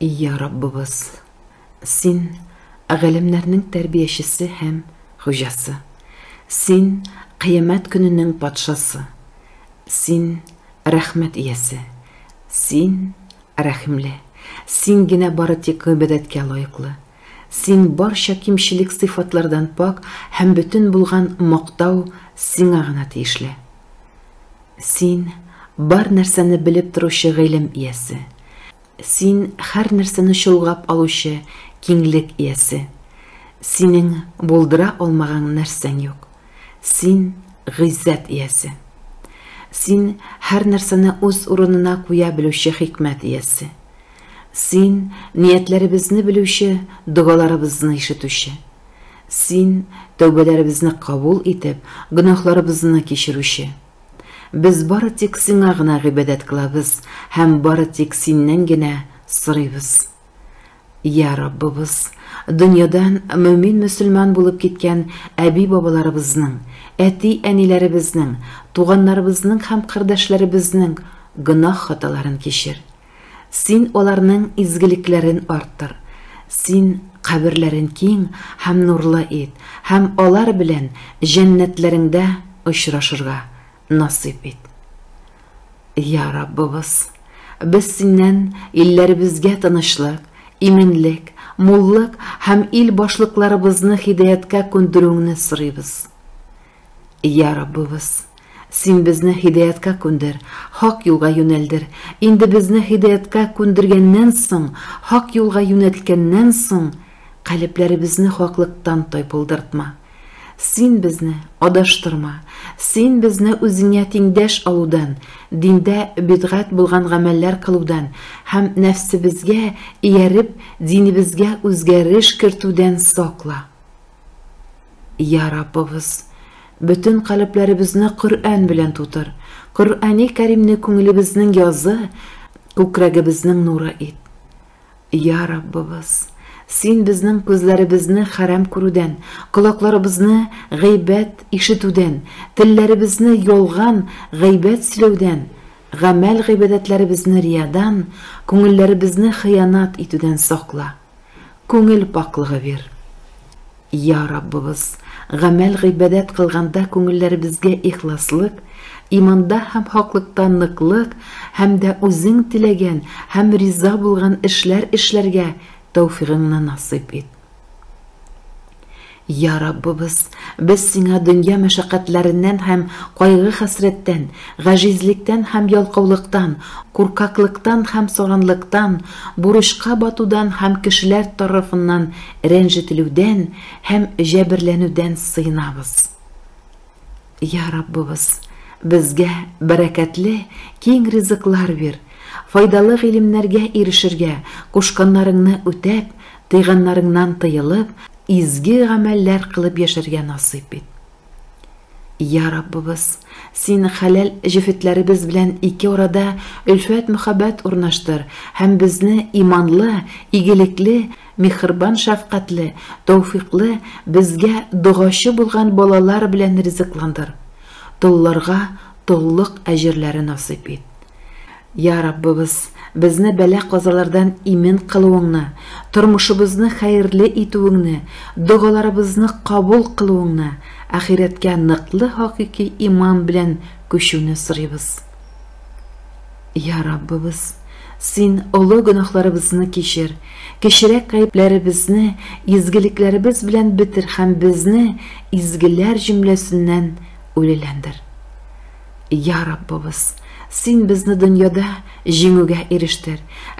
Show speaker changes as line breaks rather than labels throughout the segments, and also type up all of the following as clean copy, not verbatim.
Ya Rabbimiz, Sen g'ilimlarning tarbiyachisi ham xo'jasi. Sen qiyomat kunining podshasi. Sen rahmat egasi. Sen rahimli. Sengina bari tek ibodatga loyiqli. Sen barcha kimchilik sifatlardan pok ham butun bo'lgan maqtov senga g'ana tegishli. Sen bar narsani bilib turuvchi g'ilim egasi. Sen har narsani shulg'ab oluvchi kenglik egasi. Sening bo'ldira olmagan narsang yo'q. Sen g'izzat egasi. Sen har narsani o'z o'rnina qo'ya biluvchi hikmat egasi. Sen niyatlarimizni biluvchi, duolarimizni eshituvchi. Sen tavbalarimizni qabul etib, gunohlarimizni kechiruvchi. Biz bari tek senga g'ina ibodat qilamiz, ham bari tek sennangina so'raymiz. Ya Rabbimiz, dunyodan mo'min musulmon bo'lib ketgan abi bobolarimizning, ati anilarimizning, tug'anlarimizning ham qirdoshlarimizning gunoh xatolarini kechir. Sen ularning izgiliklarini orttir. Sen qabrlarini keng ham nurli et, ham ular bilan jannatlaringda uchrashirga nasib et. Ya Rabbimiz, biz sendan illarimizga tinchlik, iminlik, mullik ham il boshliqlarimizni hidoyatga ko'ndiruvni so'raymiz. Ya Rabbimiz, sen bizni hidoyatga ko'ndir, haq yo'lga yo'naldir. Endi bizni hidoyatga ko'ndirgandan so'ng, haq yo'lga yo'naltgandan so'ng, qalblarimizni haqlikdan to'ypildirtma. Sen bizni adashtirma. Sen bizni o'zingga tengdosh oluvdan, dinda bid'at bo'lgan amallar qiluvdan, ham nafsimizga erib, dinimizga o'zgarish kirituvdan saqla. Ya Rabbimiz, bütün qalblarimizni Qur'on bilan to'tir. Qur'oni Karimni ko'nglimizning yozi, ko'kragimizning nuri et. Ya Rabbimiz, sen bizning ko'zlarimizni haram ko'rudan, quloqlarimizni g'iybat eshituvdan, tillarimizni yolg'on g'iybat silovdan, g'amal g'ibodatlarimizni riyadan, ko'ngillarimizni xiyonat etuvdan saqla. Ko'ngil pokligi ber. Ya Rabbimiz, g'amal g'ibodat qilganda ko'ngillarimizga ixloslik, imonda ham haqlikdan niqlik, hamda o'zing tilagan, ham rizo bo'lgan ishlarga tavfiqingni nasib et. Ya Rabbimiz, biz senga dunyo mashaqqatlaridan ham, qayg'u hasratdan, g'ajizlikdan ham, yalqovlikdan, qo'rqoqlikdan ham, so'ronlikdan, burishqa botuvdan ham, kishilar tarafidan ranjitiluvdan ham, jabrlanuvdan sığınamiz. Ya Rabbimiz, bizga barakatli, keng rizqlar ber. Foydali ilmlarga erishirga, qo'shqanlaringni o'tab, tiyganlaringdan tiyilib, izgi amallar qilib yasharga nasib et. Ya Rabbimiz, sen halal jifatlarimiz bilan ikki orada ulfat muhabbat o'rnashtir, ham bizni imonli, igilikli, mehribon, shafqatli, tavfiqli, bizga duoshi bo'lgan bolalar bilan rizqlantir. To'llarga to'liq ajrlari nasib et. Ya Rabbimiz, bizni bala qazolardan imin qiluvingni, turmushimizni xayrli etuvingni, duolarimizni qabul qiluvingni, axiratga niqli haqiqiy iymon bilan ko'chuvni so'raymiz. Ya Rabbimiz, sen ulug' gunohlarimizni kechir, kechirak ayblarimizni izgiliklarimiz bilan bitir, ham bizni izgilar jumlasidan o'lilandir. Ya Rabbimiz, sen bizni dunyoda jing'uga erishtir,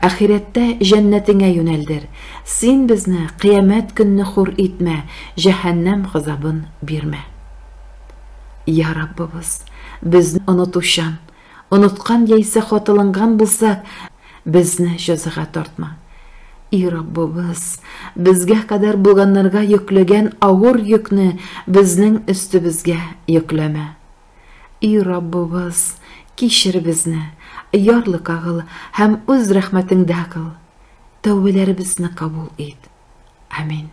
axiratda jannatinga yo'naldir. Sen bizni qiyomat kunni xur etma, jahannam g'azabin berma. Ya Rabbimiz, bizni unutuvchan, unutgan yeysa xotilingan bo'lsak, bizni jazoga tortma. Ey Rabbimiz, bizga qadar bo'lganlarga yuklagan og'ir yukni bizning ustimizga yuklama. Ey Rabbimiz, kechir bizni, yorliq qil, ham o'z rahmatingda qil. Tavbalarimizni qabul et. Amin.